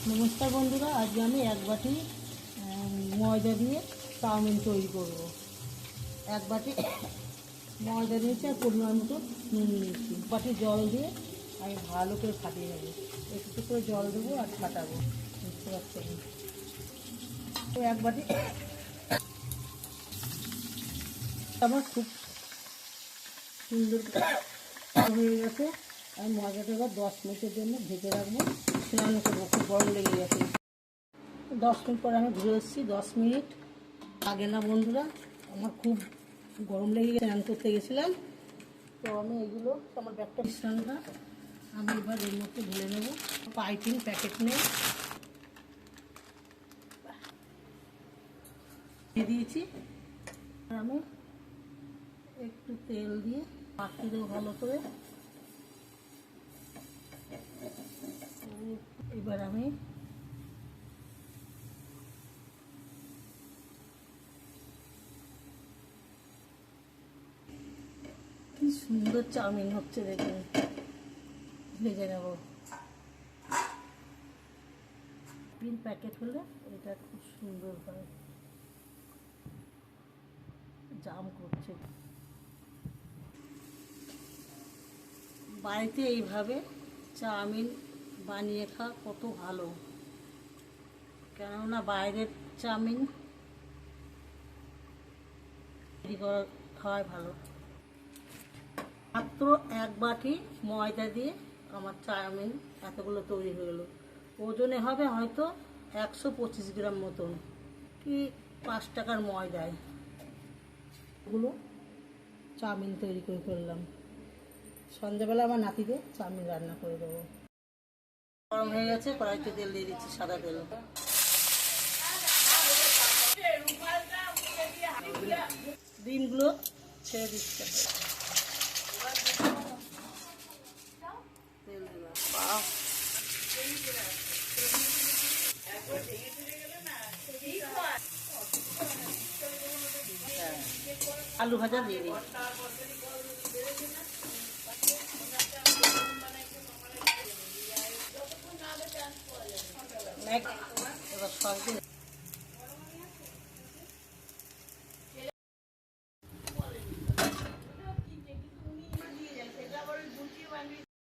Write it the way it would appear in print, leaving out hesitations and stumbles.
নমস্কার বন্ধুরা, আজকে আমি এক বাটি ময়দা দিয়ে চাউমিন তৈরি করব। এক বাটি ময়দা দিয়েছি আর পরিমাণ মতো নুন নিয়েছি। বাটি জল দিয়ে আমি ভালো করে ফাটিয়ে নেবো। একটু করে জল দেবো আর ফাটাবো, বুঝতে পারছেন। তো এক বাটি আমার খুব সুন্দর হয়ে গেছে। আমি ময়দাটা এবার 10 মিনিটের জন্য ঢেকে রাখবো, স্নান করবো, খুব গরম লেগে গেছে। 10 মিনিট পরে আমি ঘুরে এসেছি। 10 মিনিট আগে না বন্ধুরা, আমার খুব গরম লেগে গেছে, স্নান করতে গেছিলাম। তো আমি এগুলো আমার ব্যাগটা স্নানটা আমি এবার এর মধ্যে ঢেলে নেবো। পাইপিং প্যাকেট নিয়ে দিয়ে দিয়েছি। আমি একটু তেল দিয়ে মাখিয়ে দেবো ভালো করে। এবার আমি কি সুন্দর চাউমিন হচ্ছে দেখুন, ভেজে নেব। পিন প্যাকেট হলে এটা খুব সুন্দর হয়। জাম করছে। বাড়িতে এইভাবে চাউমিন বানিয়ে খাওয়া কত ভালো, কেননা বাইরের চাউমিন তৈরি করা খাওয়াই ভালো। মাত্র এক বাটি ময়দা দিয়ে আমার চাউমিন এতগুলো তৈরি হয়ে গেলো। ওজনে হবে হয়তো 125 গ্রাম মতন, কি 5 টাকার ময়দায় এগুলো চাউমিন তৈরি করে ফেললাম। সন্ধ্যাবেলা আমার নাতিকে চাউমিন রান্না করে দেবো। গরম হয়ে গেছে, কড়াইতে তেল দিয়ে দিচ্ছি, সাদা তেল। ডিমগুলো ছেড়ে দিচ্ছে, তেল দিলাম। আলু ভাজা দিয়ে দিই। এবার সস দিয়ে